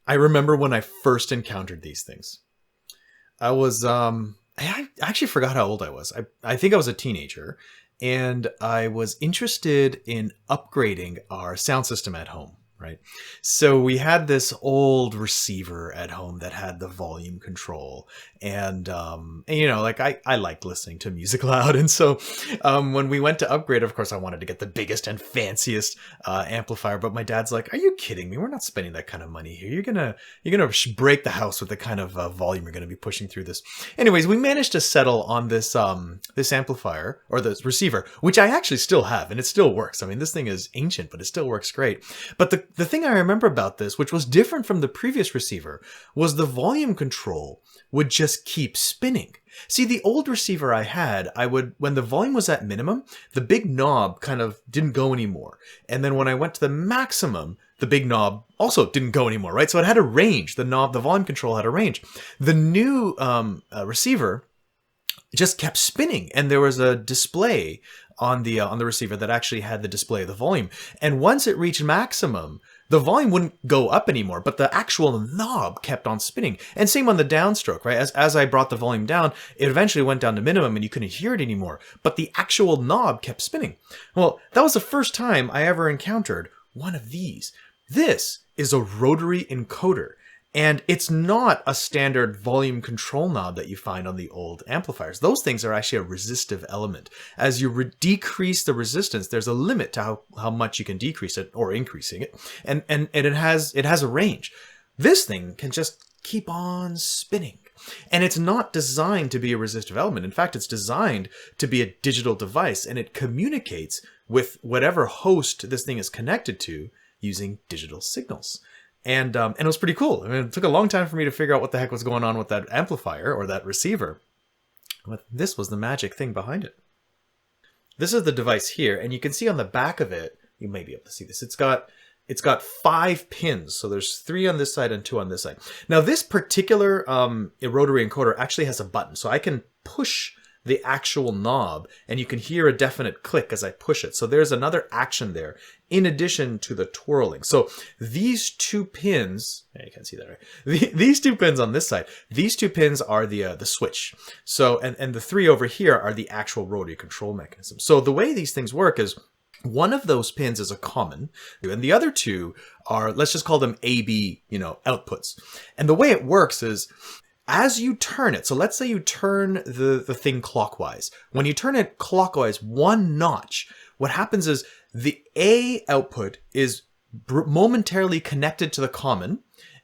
I remember when I first encountered these things. I was, I actually forgot how old I was. I think I was a teenager, and I was interested in upgrading our sound system at home. Right. So we had this old receiver at home that had the volume control. And you know, like I liked listening to music loud. And so when we went to upgrade, of course, I wanted to get the biggest and fanciest amplifier. But my dad's like, "Are you kidding me? We're not spending that kind of money here. You're gonna break the house with the kind of volume you're gonna be pushing through this." Anyways, we managed to settle on this amplifier or this receiver, which I actually still have, and it still works. I mean, this thing is ancient, but it still works great. But the thing I remember about this, which was different from the previous receiver, was the volume control would just keep spinning. See, the old receiver I had, when the volume was at minimum, the big knob kind of didn't go anymore. And then when I went to the maximum, the big knob also didn't go anymore, right? So it had a range. The volume control had a range. The new receiver just kept spinning, and there was a display on the receiver that actually had the display of the volume. And once it reached maximum, the volume wouldn't go up anymore, but the actual knob kept on spinning. And same on the downstroke, right? As I brought the volume down, it eventually went down to minimum and you couldn't hear it anymore, but the actual knob kept spinning. Well, that was the first time I ever encountered one of these. This is a rotary encoder. And it's not a standard volume control knob that you find on the old amplifiers. Those things are actually a resistive element. As you decrease the resistance, there's a limit to how much you can decrease it or increasing it. And it has a range. This thing can just keep on spinning. And it's not designed to be a resistive element. In fact, it's designed to be a digital device, and it communicates with whatever host this thing is connected to using digital signals. And it was pretty cool. I mean, it took a long time for me to figure out what the heck was going on with that amplifier or that receiver. But this was the magic thing behind it. This is the device here, and you can see on the back of it, you may be able to see this. It's got 5 pins. So there's 3 on this side and 2 on this side. Now this particular rotary encoder actually has a button, so I can push the actual knob, and you can hear a definite click as I push it. So there's another action there in addition to the twirling. So these 2 pins, you can't see that, right? These 2 pins on this side, these 2 pins are the switch. So, and the 3 over here are the actual rotary control mechanism. So the way these things work is one of those pins is a common, and the other 2 are, let's just call them AB, outputs. And the way it works is, as you turn it, so let's say you turn the thing clockwise. When you turn it clockwise 1 notch, what happens is the A output is momentarily connected to the common,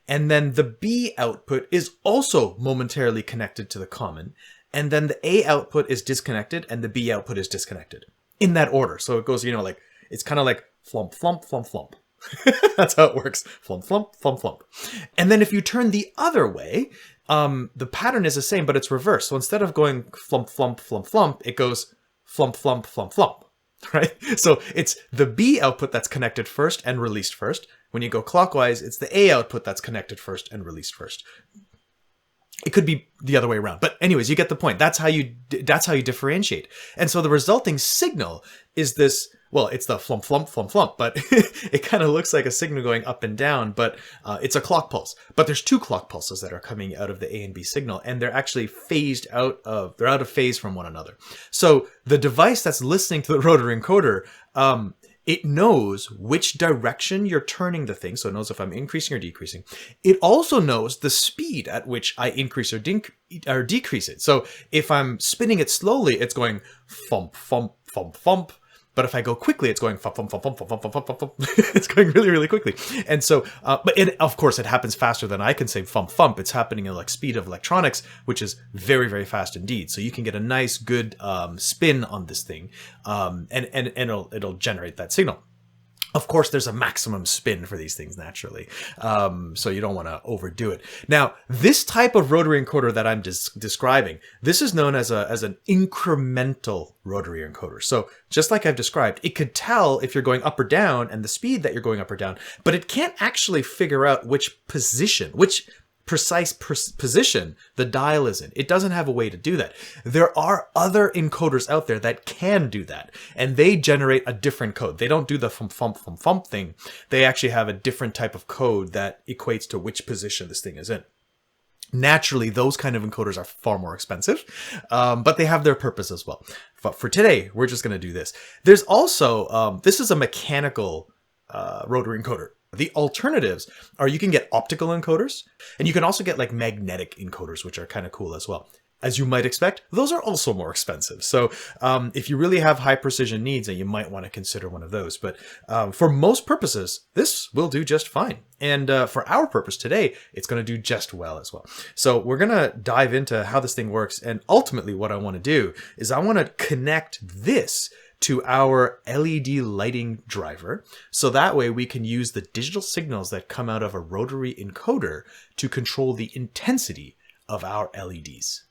and then the B output is also momentarily connected to the common, and then the A output is disconnected and the B output is disconnected. In that order. So it goes, like, it's kind of like flump, flump, flump, flump. That's how it works. Flump, flump, flump, flump. And then if you turn the other way, the pattern is the same, but it's reversed. So instead of going flump, flump, flump, flump, it goes flump, flump, flump, flump, right? So it's the B output that's connected first and released first. When you go clockwise, it's the A output that's connected first and released first. It could be the other way around. But anyways, you get the point. That's how you differentiate. And so the resulting signal is this, well, it's the flump, flump, flump, flump, but it kind of looks like a signal going up and down, but it's a clock pulse. But there's 2 clock pulses that are coming out of the A and B signal, and they're actually they're out of phase from one another. So the device that's listening to the rotary encoder, it knows which direction you're turning the thing. So it knows if I'm increasing or decreasing. It also knows the speed at which I increase or decrease it. So if I'm spinning it slowly, it's going thump, thump, thump, thump. But if I go quickly, it's going thump, thump, thump, thump, thump, thump, thump, thump, thump. It's going really, really quickly. And so, of course, it happens faster than I can say thump, thump. It's happening at like speed of electronics, which is very, very fast indeed. So you can get a nice, good spin on this thing, and it'll generate that signal. Of course, there's a maximum spin for these things naturally, so you don't want to overdo it. Now, this type of rotary encoder that I'm describing, this is known as an incremental rotary encoder. So just like I've described, it could tell if you're going up or down and the speed that you're going up or down, but it can't actually figure out which precise position the dial is in. It doesn't have a way to do that. There are other encoders out there that can do that, and they generate a different code. They don't do the thump thing. They actually have a different type of code that equates to which position this thing is in. Naturally, those kind of encoders are far more expensive, but they have their purpose as well. But for today, we're just going to do this. There's also, this is a mechanical rotary encoder. The alternatives are you can get optical encoders, and you can also get like magnetic encoders, which are kind of cool as well. As you might expect, those are also more expensive. So if you really have high precision needs, then you might want to consider one of those. But for most purposes, this will do just fine. And for our purpose today, it's going to do just well as well. So we're going to dive into how this thing works. And ultimately what I want to do is I want to connect this to our LED lighting driver. So that way we can use the digital signals that come out of a rotary encoder to control the intensity of our LEDs.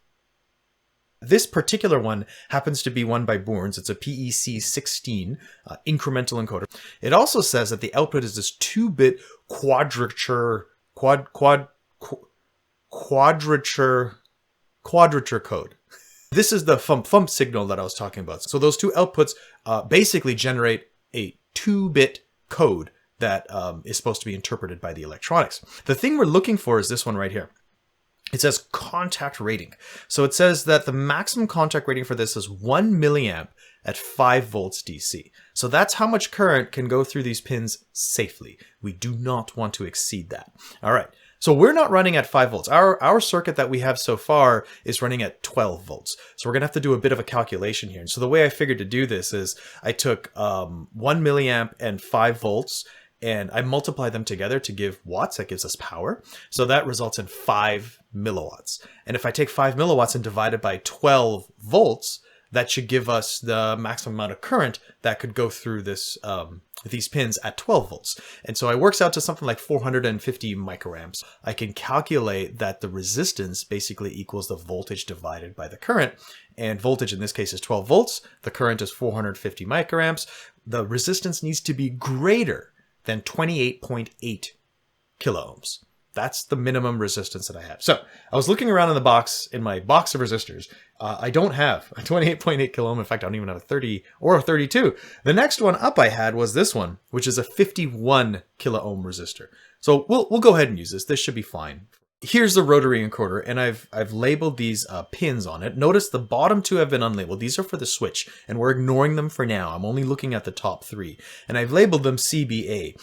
This particular one happens to be one by Bourns. It's a PEC16 incremental encoder. It also says that the output is this 2-bit quadrature code. This is the thump signal that I was talking about. So those two outputs basically generate a 2-bit code that is supposed to be interpreted by the electronics. The thing we're looking for is this one right here. It says contact rating. So it says that the maximum contact rating for this is 1 milliamp at 5 volts DC. So that's how much current can go through these pins safely. We do not want to exceed that. All right. So we're not running at 5 volts. Our circuit that we have so far is running at 12 volts. So we're going to have to do a bit of a calculation here. And so the way I figured to do this is I took 1 milliamp and 5 volts, and I multiply them together to give watts. That gives us power. So that results in 5 milliwatts. And if I take 5 milliwatts and divide it by 12 volts, that should give us the maximum amount of current that could go through this these pins at 12 volts. And so it works out to something like 450 microamps. I can calculate that the resistance basically equals the voltage divided by the current. And voltage in this case is 12 volts. The current is 450 microamps. The resistance needs to be greater than 28.8 kilo ohms. That's the minimum resistance that I have. So I was looking around in the box, in my box of resistors. I don't have a 28.8 kilo ohm. In fact, I don't even have a 30 or a 32. The next one up I had was this one, which is a 51 kilo ohm resistor. So we'll go ahead and use this. This should be fine. Here's the rotary encoder, and I've labeled these pins on it. Notice the bottom two have been unlabeled. These are for the switch, and we're ignoring them for now. I'm only looking at the top 3, and I've labeled them CBA.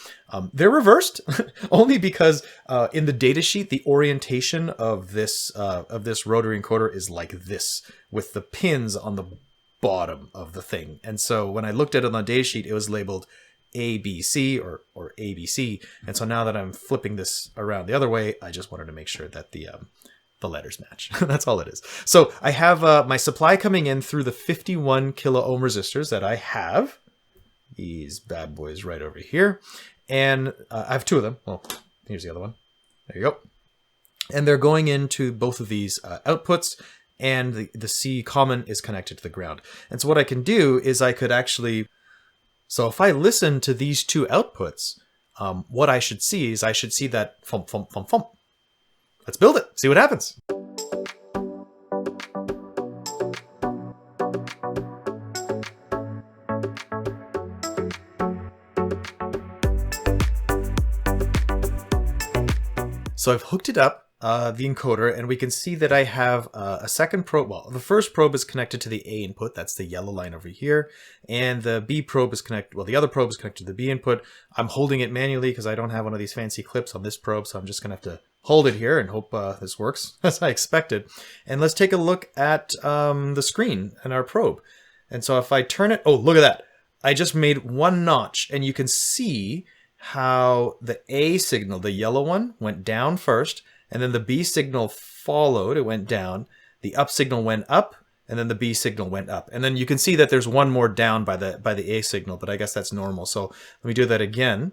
They're reversed only because in the data sheet, the orientation of this rotary encoder is like this, with the pins on the bottom of the thing. And so when I looked at it on the data sheet, it was labeled ABC or ABC. And so now that I'm flipping this around the other way, I just wanted to make sure that the letters match. That's all it is. So I have my supply coming in through the 51 kilo ohm resistors that I have. These bad boys right over here. And I have 2 of them. Well, here's the other one. There you go. And they're going into both of these outputs, and the C common is connected to the ground. And so what I can do is I could actually... So if I listen to these 2 outputs, what I should see is I should see that thump, thump, thump, thump. Let's build it, see what happens. So I've hooked it up, the encoder, and we can see that I have a second probe. Well, the first probe is connected to the A input. That's the yellow line over here. And the B probe is connected, well, the other probe is connected to the B input. I'm holding it manually because I don't have one of these fancy clips on this probe. So I'm just going to have to hold it here and hope this works as I expected. And let's take a look at the screen and our probe. And so if I turn it, oh, look at that. I just made 1 notch, and you can see how the A signal, the yellow one, went down first. And then the B signal followed, it went down. The up signal went up, and then the B signal went up. And then you can see that there's one more down by the A signal, but I guess that's normal. So let me do that again.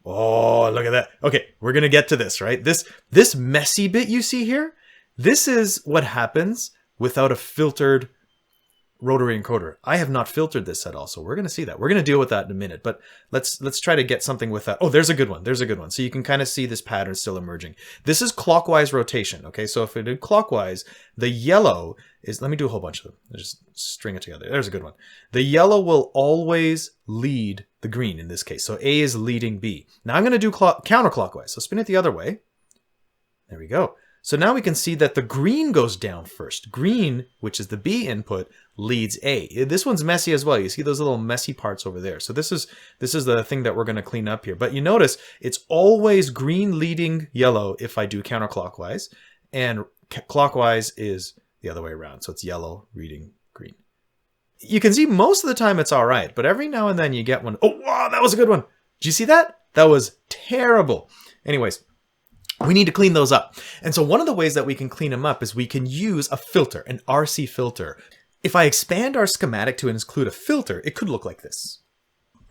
Oh, look at that. Okay, we're gonna get to this, right? This messy bit you see here, this is what happens without a filtered rotary encoder. I have not filtered this at all, so we're going to see that. We're going to deal with that in a minute, but let's try to get something with that. Oh, there's a good one. There's a good one. So you can kind of see this pattern still emerging. This is clockwise rotation, okay? So if we do clockwise, the yellow is, let me do a whole bunch of them. Just string it together. There's a good one. The yellow will always lead the green in this case. So A is leading B. Now I'm going to do counterclockwise. So spin it the other way. There we go. So now we can see that the green goes down first. Green, which is the B input, leads A. This one's messy as well. You see those little messy parts over there. So this is the thing that we're going to clean up here. But you notice it's always green leading yellow if I do counterclockwise, and clockwise is the other way around. So it's yellow leading green. You can see most of the time it's all right, but every now and then you get one. Oh, wow, that was a good one. Did you see that? That was terrible. Anyways, we need to clean those up. And so one of the ways that we can clean them up is we can use a filter, an RC filter. If I expand our schematic to include a filter, it could look like this.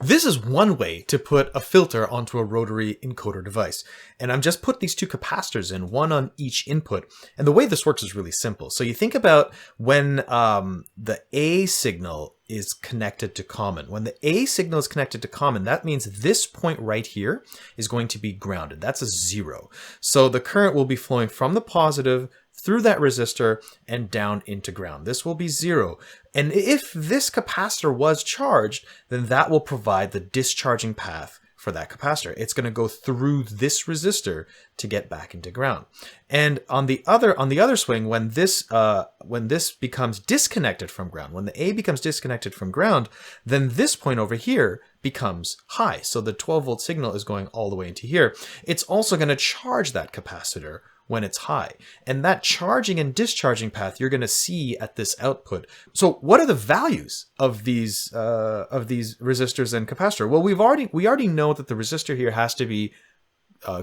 This is one way to put a filter onto a rotary encoder device. And I've just put these two capacitors in, one on each input. And the way this works is really simple. So you think about when the A signal is connected to common. When the A signal is connected to common, that means this point right here is going to be grounded. That's a 0. So the current will be flowing from the positive through that resistor and down into ground. This will be 0. And if this capacitor was charged, then that will provide the discharging path for that capacitor. It's going to go through this resistor to get back into ground. And on the other swing, when this becomes disconnected from ground, when the A becomes disconnected from ground, then this point over here becomes high. So the 12-volt signal is going all the way into here. It's also going to charge that capacitor when it's high. And that charging and discharging path you're going to see at this output. So what are the values of these resistors and capacitor? Well, we already know that the resistor here has to be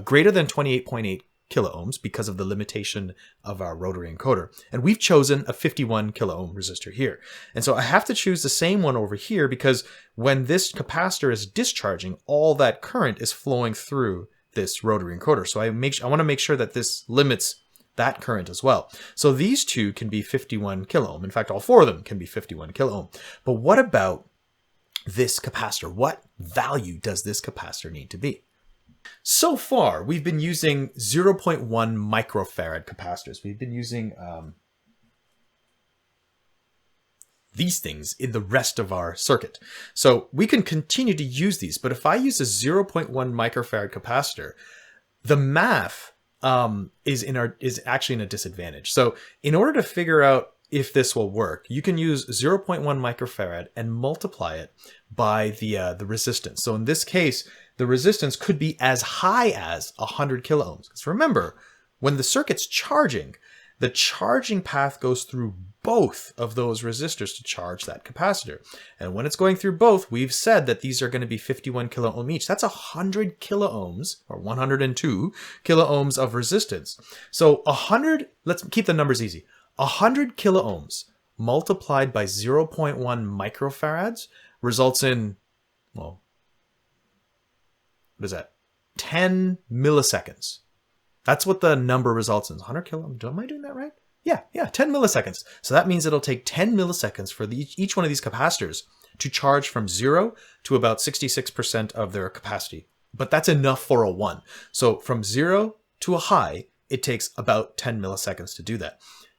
greater than 28.8 kilo ohms because of the limitation of our rotary encoder. And we've chosen a 51 kilo ohm resistor here. And so I have to choose the same one over here because when this capacitor is discharging, all that current is flowing through this rotary encoder. So I want to make sure that this limits that current as well. So these two can be 51 kilo ohm. In fact, all 4 of them can be 51 kilo ohm. But what about this capacitor? What value does this capacitor need to be? So far, we've been using 0.1 microfarad capacitors. We've been using these things in the rest of our circuit. So we can continue to use these, but if I use a 0.1 microfarad capacitor, the math is actually in a disadvantage. So in order to figure out if this will work, you can use 0.1 microfarad and multiply it by the resistance. So in this case, the resistance could be as high as 100 kilo ohms. Because remember, when the circuit's charging, the charging path goes through both of those resistors to charge that capacitor. And when it's going through both, we've said that these are going to be 51 kilo ohm each. That's 100 kilo ohms or 102 kilo ohms of resistance. So 100, let's keep the numbers easy. 100 kilo ohms multiplied by 0.1 microfarads results in, well, what is that? 10 milliseconds. That's what the number results in. 100 kilo ohms. Am I doing that right? Yeah, 10 milliseconds. So that means it'll take 10 milliseconds for each one of these capacitors to charge from 0 to about 66% of their capacity. But that's enough for a 1. So from 0 to a high, it takes about 10 milliseconds to do that.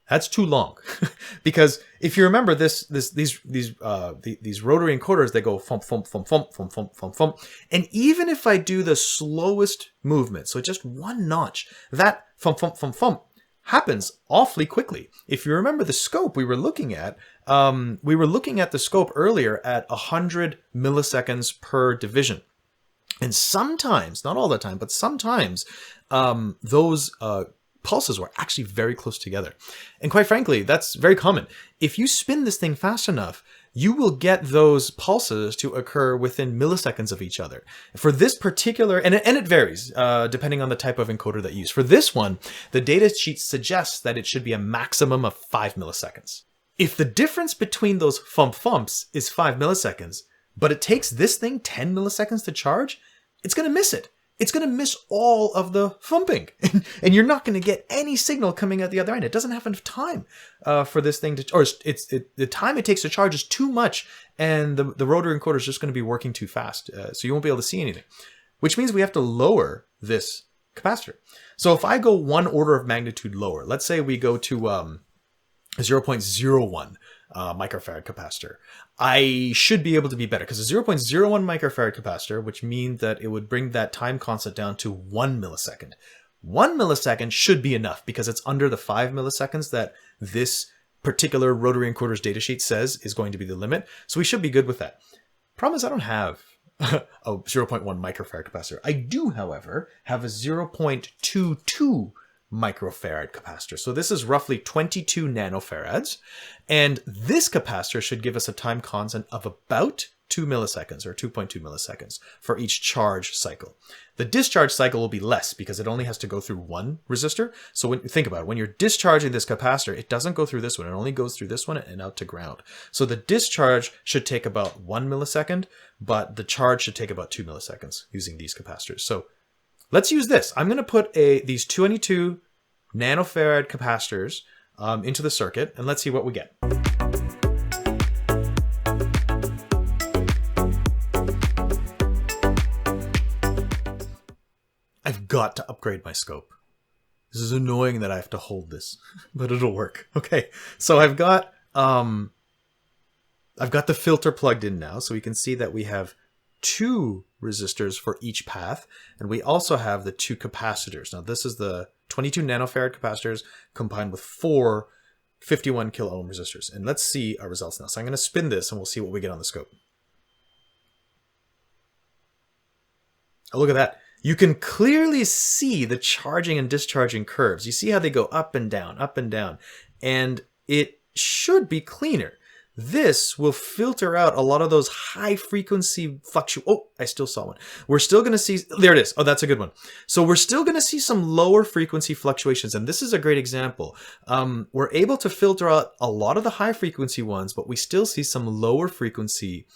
That's too long because if you remember these rotary encoders, they go thump, thump, thump, thump, thump, thump, thump, thump. And even if I do the slowest movement, so just one notch, that thump, thump, thump, thump happens awfully quickly. If you remember the scope we were looking at the scope earlier at 100 milliseconds per division. And sometimes, not all the time, but sometimes those pulses were actually very close together. And quite frankly, that's very common. If you spin this thing fast enough, you will get those pulses to occur within milliseconds of each other. For this particular, and it varies depending on the type of encoder that you use. For this one, the data sheet suggests that it should be a maximum of 5 milliseconds. If the difference between those thumps is 5 milliseconds, but it takes this thing 10 milliseconds to charge, it's going to miss it. it's going to miss all of the thumping. And you're not going to get any signal coming out the other end. It doesn't have enough time for this thing to, or the time it takes to charge is too much, and the rotary encoder is just going to be working too fast. So you won't be able to see anything, which means we have to lower this capacitor. So if I go one order of magnitude lower, let's say we go to 0.01 microfarad capacitor, I should be able to be better, because a 0.01 microfarad capacitor, which means that it would bring that time constant down to 1 millisecond. 1 millisecond should be enough, because it's under the 5 milliseconds that this particular rotary encoder's datasheet says is going to be the limit. So we should be good with that. Problem is, I don't have a 0.1 microfarad capacitor. I do, however, have a 0.22 microfarad capacitor. So this is roughly 22 nanofarads. And this capacitor should give us a time constant of about 2 milliseconds, or 2.2 milliseconds for each charge cycle. The discharge cycle will be less because it only has to go through one resistor. So when you think about it, when you're discharging this capacitor, it doesn't go through this one. It only goes through this one and out to ground. So the discharge should take about 1 millisecond, but the charge should take about 2 milliseconds using these capacitors. So let's use this. I'm going to put these 22 nanofarad capacitors into the circuit, and let's see what we get. I've got to upgrade my scope. This is annoying that I have to hold this, but it'll work. Okay, so I've got the filter plugged in now, so we can see that we have 2 resistors for each path, and we also have the 2 capacitors. Now this is the 22 nanofarad capacitors combined with 4 51 kilo ohm resistors. And let's see our results now. So I'm going to spin this and we'll see what we get on the scope. Oh, look at that. You can clearly see the charging and discharging curves. You see how they go up and down, and it should be cleaner. This will filter out a lot of those high frequency fluctuations. Oh, I still saw one. We're still going to see, there it is. Oh, that's a good one. So we're still going to see some lower frequency fluctuations. And this is a great example. We're able to filter out a lot of the high frequency ones, but we still see some lower frequency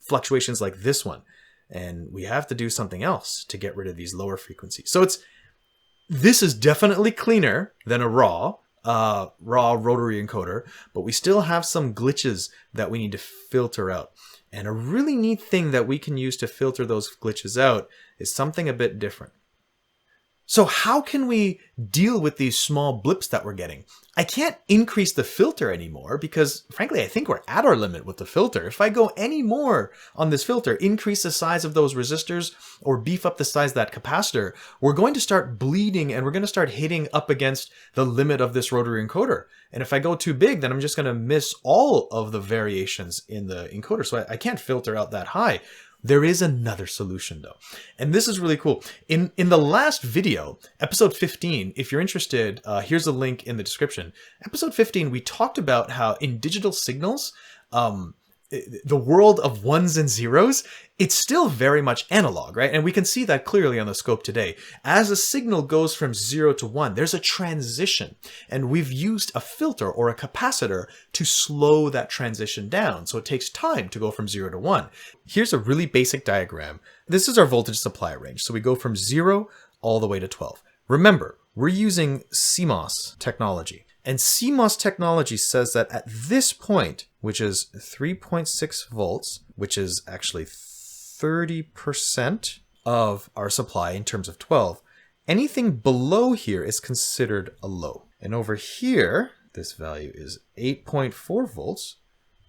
fluctuations like this one. And we have to do something else to get rid of these lower frequencies. So this is definitely cleaner than a raw rotary encoder, but we still have some glitches that we need to filter out. And a really neat thing that we can use to filter those glitches out is something a bit different. So how can we deal with these small blips that we're getting? I can't increase the filter anymore because, frankly, I think we're at our limit with the filter. If I go any more on this filter, increase the size of those resistors or beef up the size of that capacitor, we're going to start bleeding and we're going to start hitting up against the limit of this rotary encoder. And if I go too big, then I'm just going to miss all of the variations in the encoder. So I can't filter out that high. There is another solution though. And this is really cool. In the last video, episode 15, if you're interested, here's a link in the description. Episode 15, we talked about how in digital signals, the world of ones and zeros, it's still very much analog, right? And we can see that clearly on the scope today. As a signal goes from 0 to 1, there's a transition. And we've used a filter or a capacitor to slow that transition down. So it takes time to go from 0 to 1. Here's a really basic diagram. This is our voltage supply range. So we go from 0 all the way to 12. Remember, we're using CMOS technology. And CMOS technology says that at this point, which is 3.6 volts, which is actually 30% of our supply in terms of 12, anything below here is considered a low. And over here, this value is 8.4 volts,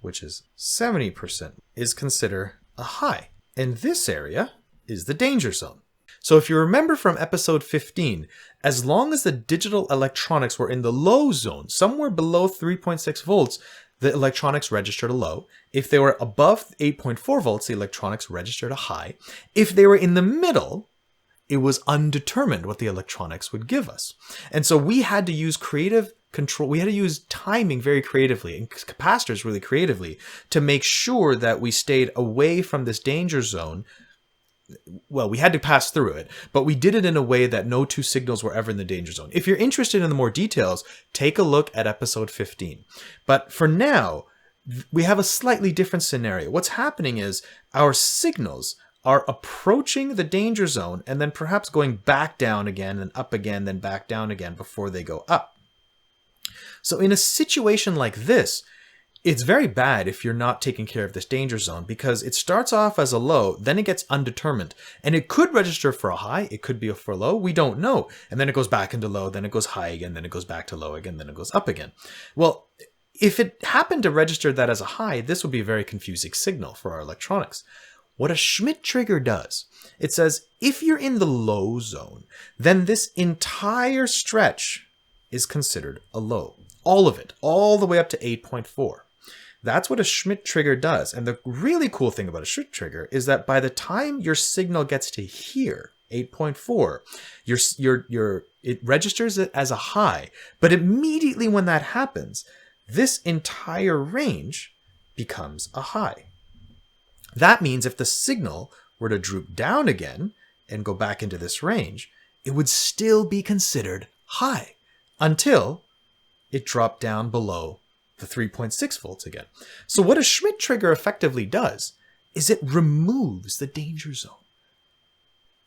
which is 70%, is considered a high. And this area is the danger zone. So if you remember from episode 15, as long as the digital electronics were in the low zone, somewhere below 3.6 volts, the electronics registered a low. If they were above 8.4 volts, the electronics registered a high. If they were in the middle, it was undetermined what the electronics would give us. And so we had to use creative control. We had to use timing very creatively and capacitors really creatively to make sure that we stayed away from this danger zone. Well, we had to pass through it, but we did it in a way that no two signals were ever in the danger zone. If you're interested in the more details, take a look at episode 15. But for now, we have a slightly different scenario. What's happening is our signals are approaching the danger zone and then perhaps going back down again and up again, then back down again before they go up. So in a situation like this, it's very bad if you're not taking care of this danger zone, because it starts off as a low, then it gets undetermined. And it could register for a high, it could be for a low, we don't know. And then it goes back into low, then it goes high again, then it goes back to low again, then it goes up again. Well, if it happened to register that as a high, this would be a very confusing signal for our electronics. What a Schmitt trigger does, it says if you're in the low zone, then this entire stretch is considered a low. All of it, all the way up to 8.4. That's what a Schmitt trigger does. And the really cool thing about a Schmitt trigger is that by the time your signal gets to here, 8.4, it registers it as a high. But immediately when that happens, this entire range becomes a high. That means if the signal were to droop down again and go back into this range, it would still be considered high until it dropped down below the 3.6 volts again. So what a Schmitt trigger effectively does is it removes the danger zone.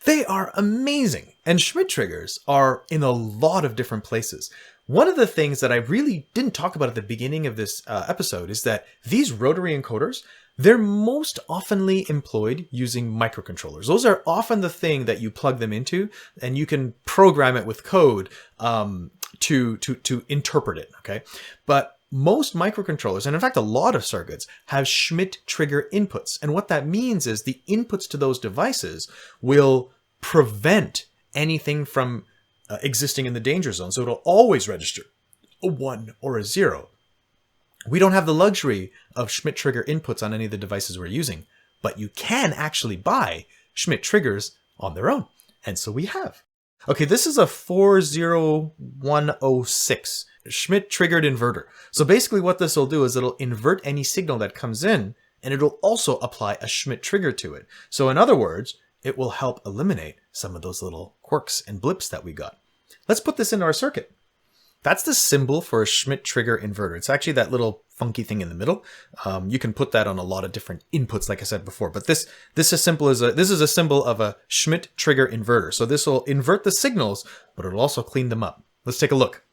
They are amazing. And Schmitt triggers are in a lot of different places. One of the things that I really didn't talk about at the beginning of this episode is that these rotary encoders, they're most oftenly employed using microcontrollers. Those are often the thing that you plug them into, and you can program it with code to interpret it, okay? But most microcontrollers, and in fact a lot of circuits, have Schmitt trigger inputs. And what that means is the inputs to those devices will prevent anything from existing in the danger zone. So it'll always register a 1 or a 0. We don't have the luxury of Schmitt trigger inputs on any of the devices we're using, but you can actually buy Schmitt triggers on their own. And so we have. Okay, this is a 40106 Schmitt triggered inverter. So basically what this will do is it'll invert any signal that comes in, and it'll also apply a Schmitt trigger to it. So in other words, it will help eliminate some of those little quirks and blips that we got. Let's put this into our circuit. That's the symbol for a Schmitt trigger inverter. It's actually that little funky thing in the middle. You can put that on a lot of different inputs, like I said before. But this is a symbol of a Schmitt trigger inverter. So this will invert the signals, but it'll also clean them up. Let's take a look.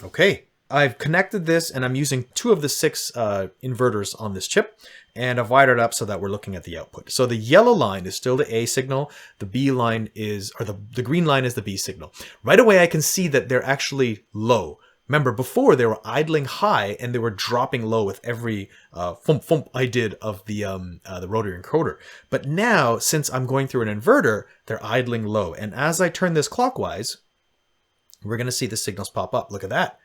Okay, I've connected this, and I'm using 2 of the 6 inverters on this chip, and I've wired it up so that we're looking at the output. So the yellow line is still the A signal, the B line is, or the green line is the B signal. Right away I can see that they're actually low. Remember, before they were idling high and they were dropping low with every thump thump I did of the rotary encoder. But now, since I'm going through an inverter, they're idling low. And as I turn this clockwise, we're going to see the signals pop up. Look at that.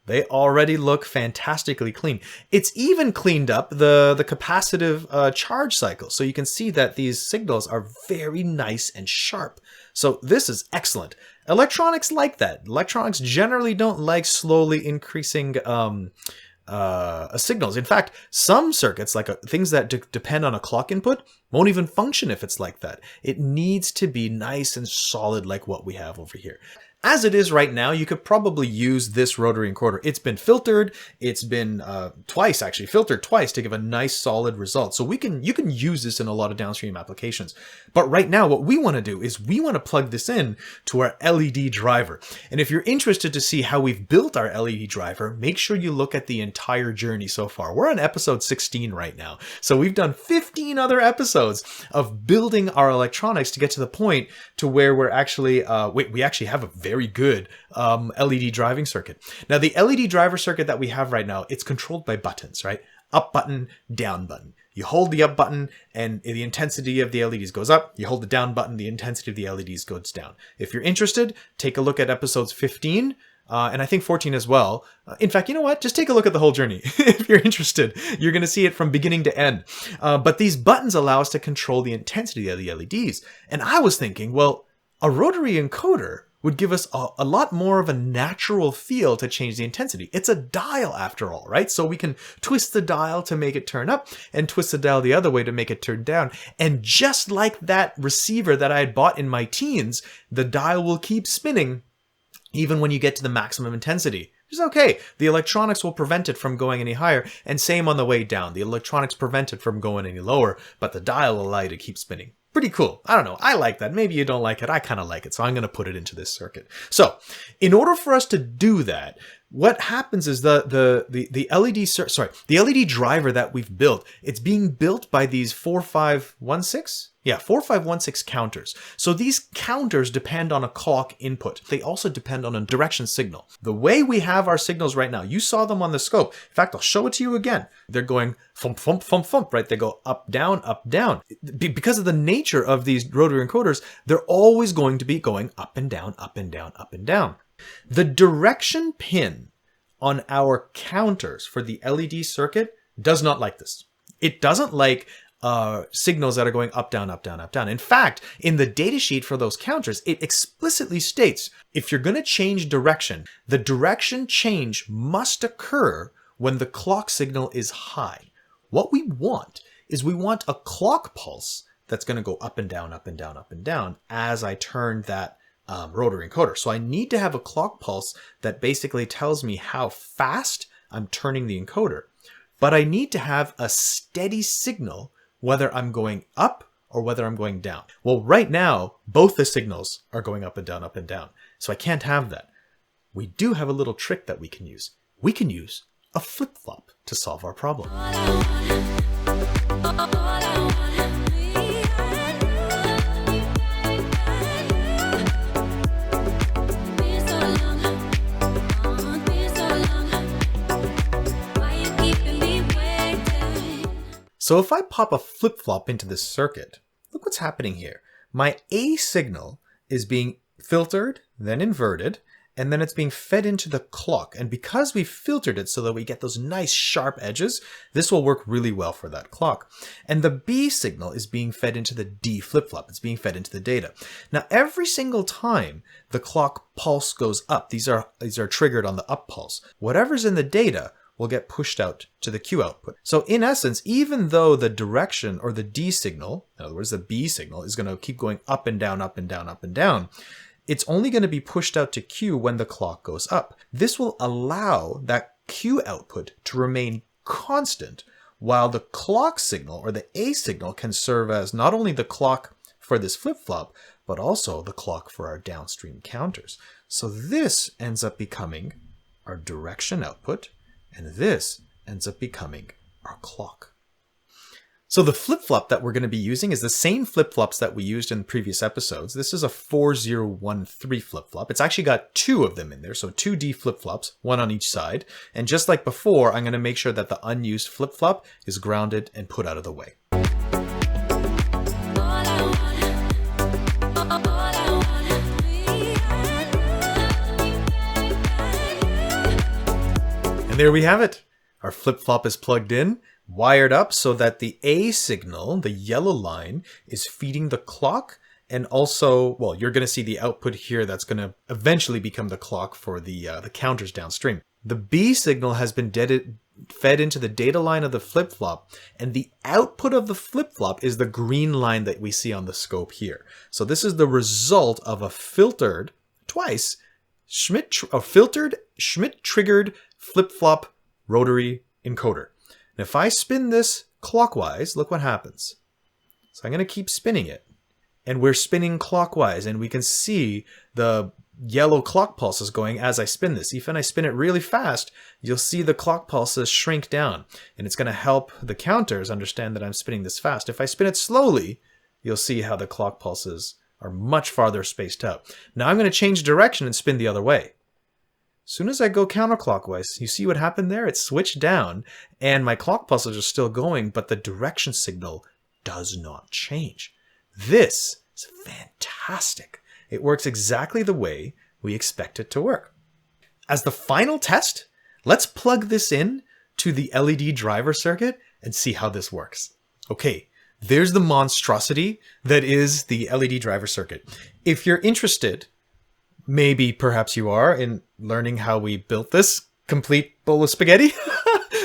They already look fantastically clean. It's even cleaned up the capacitive charge cycle. So you can see that these signals are very nice and sharp. So this is excellent. Electronics like that. Electronics generally don't like slowly increasing signals. In fact, some circuits, like things that depend on a clock input, won't even function if it's like that. It needs to be nice and solid like what we have over here. As it is right now, you could probably use this rotary encoder. It's been filtered. It's been filtered twice to give a nice solid result. So you can use this in a lot of downstream applications. But right now, what we want to do is we want to plug this in to our LED driver. And if you're interested to see how we've built our LED driver, make sure you look at the entire journey so far. We're on episode 16 right now. So we've done 15 other episodes of building our electronics to get to the point to where we're actually, we actually have a very good LED driving circuit. Now, the LED driver circuit that we have right now, it's controlled by buttons, right? Up button, down button. You hold the up button and the intensity of the LEDs goes up. You hold the down button, the intensity of the LEDs goes down. If you're interested, take a look at episodes 15 and I think 14 as well. In fact, you know what? Just take a look at the whole journey. If you're interested, you're going to see it from beginning to end. But these buttons allow us to control the intensity of the LEDs. And I was thinking, well, a rotary encoder would give us a lot more of a natural feel to change the intensity. It's a dial after all, right? So we can twist the dial to make it turn up and twist the dial the other way to make it turn down. And just like that receiver that I had bought in my teens, the dial will keep spinning even when you get to the maximum intensity. It's okay. The electronics will prevent it from going any higher, and same on the way down. The electronics prevent it from going any lower, but the dial will allow you to keep spinning. Pretty cool. I don't know. I like that. Maybe you don't like it. I kind of like it, so I'm going to put it into this circuit. So, in order for us to do that, what happens is the LED driver that we've built, it's being built by these 4516? Yeah, 4516 counters. So these counters depend on a clock input. They also depend on a direction signal. The way we have our signals right now, you saw them on the scope. In fact, I'll show it to you again. They're going thump, thump, thump, thump, right? They go up, down, up, down. Because of the nature of these rotary encoders, they're always going to be going up and down, up and down, up and down. The direction pin on our counters for the LED circuit does not like this. It doesn't like signals that are going up, down, up, down, up, down. In fact, in the datasheet for those counters, it explicitly states if you're going to change direction, the direction change must occur when the clock signal is high. What we want is we want a clock pulse that's going to go up and down, up and down, up and down as I turn that rotary encoder. So I need to have a clock pulse that basically tells me how fast I'm turning the encoder. But I need to have a steady signal whether I'm going up or whether I'm going down. Well, right now, both the signals are going up and down, up and down. So I can't have that. We do have a little trick that we can use. We can use a flip-flop to solve our problem. So if I pop a flip-flop into this circuit, look what's happening here. My A signal is being filtered, then inverted, and then it's being fed into the clock. And because we filtered it so that we get those nice sharp edges, this will work really well for that clock. And the B signal is being fed into the D flip-flop. It's being fed into the data. Now, every single time the clock pulse goes up, these are triggered on the up pulse. Whatever's in the data will get pushed out to the Q output. So in essence, even though the direction or the D signal, in other words, the B signal is going to keep going up and down, up and down, up and down, it's only going to be pushed out to Q when the clock goes up. This will allow that Q output to remain constant while the clock signal or the A signal can serve as not only the clock for this flip-flop, but also the clock for our downstream counters. So this ends up becoming our direction output, and this ends up becoming our clock. So the flip-flop that we're going to be using is the same flip-flops that we used in previous episodes. This is a 4013 flip-flop. It's actually got two of them in there, so two D flip-flops, one on each side. And just like before, I'm going to make sure that the unused flip-flop is grounded and put out of the way. And there we have it. Our flip-flop is plugged in, wired up so that the A signal, the yellow line, is feeding the clock. And also, well, you're going to see the output here that's going to eventually become the clock for the counters downstream. The B signal has been fed into the data line of the flip-flop, and the output of the flip-flop is the green line that we see on the scope here. So this is the result of a filtered, twice, filtered Schmitt-triggered flip-flop rotary encoder. And if I spin this clockwise, look what happens. So I'm going to keep spinning it. And we're spinning clockwise, and we can see the yellow clock pulses going as I spin this. Even if I spin it really fast, you'll see the clock pulses shrink down. And it's going to help the counters understand that I'm spinning this fast. If I spin it slowly, you'll see how the clock pulses are much farther spaced out. Now I'm going to change direction and spin the other way. As soon as I go counterclockwise, you see what happened there? It switched down, and my clock pulses are still going, but the direction signal does not change. This is fantastic. It works exactly the way we expect it to work. As the final test, let's plug this in to the LED driver circuit and see how this works. Okay, there's the monstrosity that is the LED driver circuit. If you're interested, maybe perhaps you are, in learning how we built this complete bowl of spaghetti,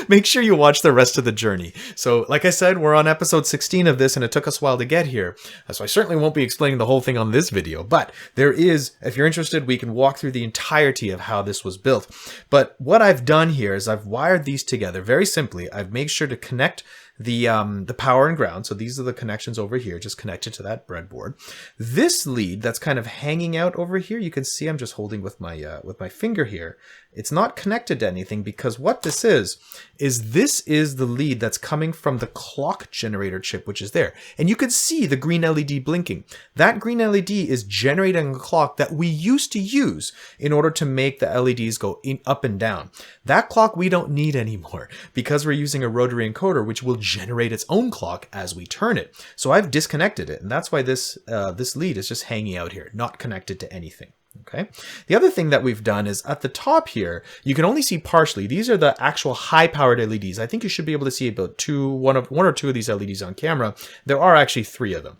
make sure you watch the rest of the journey. So like I said, we're on episode 16 of this and it took us a while to get here. So I certainly won't be explaining the whole thing on this video, but there is, if you're interested, we can walk through the entirety of how this was built. But what I've done here is I've wired these together very simply. I've made sure to connect the power and ground. So these are the connections over here, just connected to that breadboard. This lead that's kind of hanging out over here, you can see I'm just holding with my finger here. It's not connected to anything because what this is this is the lead that's coming from the clock generator chip, which is there. And you can see the green LED blinking. That green LED is generating a clock that we used to use in order to make the LEDs go up and down. That clock we don't need anymore because we're using a rotary encoder, which will generate its own clock as we turn it. So I've disconnected it, and that's why this lead is just hanging out here, not connected to anything. Okay. The other thing that we've done is at the top here, you can only see partially. These are the actual high-powered LEDs. I think you should be able to see about one or two of these LEDs on camera. There are actually 3 of them.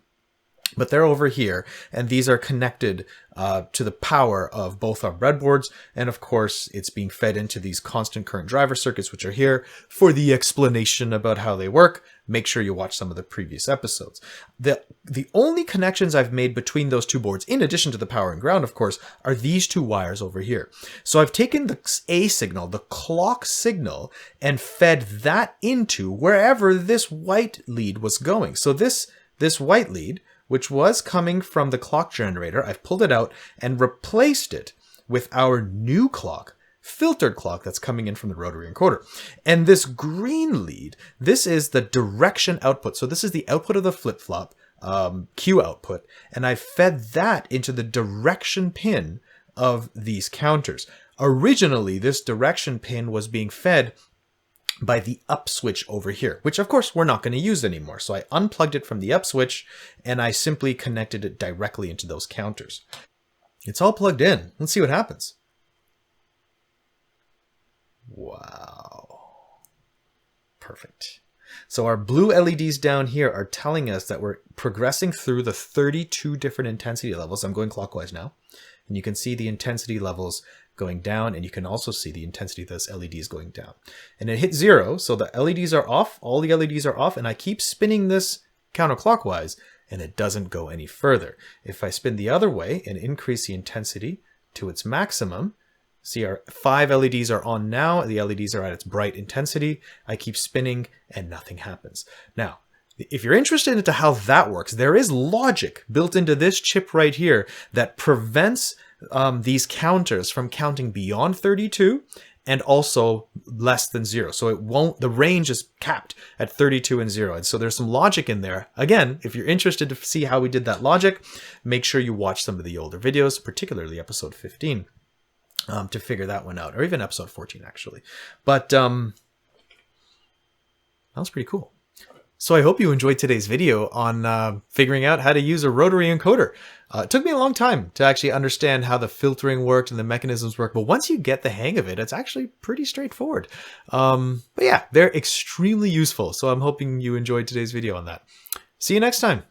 But they're over here, and these are connected to the power of both our breadboards, and of course it's being fed into these constant current driver circuits, which are here. For the explanation about how they work, make sure you watch some of the previous episodes. The only connections I've made between those 2 boards, in addition to the power and ground, of course, are these 2 wires over here. So I've taken the A signal, the clock signal, and fed that into wherever this white lead was going. So this white lead, which was coming from the clock generator, I've pulled it out and replaced it with our new clock, filtered clock that's coming in from the rotary encoder. And this green lead, this is the direction output. So this is the output of the flip-flop Q output, and I fed that into the direction pin of these counters. Originally, this direction pin was being fed by the up switch over here, which of course we're not going to use anymore. So I unplugged it from the up switch and I simply connected it directly into those counters. It's all plugged in. Let's see what happens. Wow. Perfect. So our blue LEDs down here are telling us that we're progressing through the 32 different intensity levels. I'm going clockwise now, and you can see the intensity levels going down, and you can also see the intensity of those LEDs going down. And it hit 0, so the LEDs are off, all the LEDs are off, and I keep spinning this counterclockwise, and it doesn't go any further. If I spin the other way and increase the intensity to its maximum, see our 5 LEDs are on now, the LEDs are at its bright intensity, I keep spinning and nothing happens. Now, if you're interested into how that works, there is logic built into this chip right here that prevents these counters from counting beyond 32 and also less than 0. So it won't, the range is capped at 32 and 0. And so there's some logic in there. Again, if you're interested to see how we did that logic, make sure you watch some of the older videos, particularly episode 15, to figure that one out, or even episode 14 actually. But that was pretty cool. So I hope you enjoyed today's video on figuring out how to use a rotary encoder. It took me a long time to actually understand how the filtering worked and the mechanisms work, but once you get the hang of it, it's actually pretty straightforward. But yeah, they're extremely useful, so I'm hoping you enjoyed today's video on that. See you next time.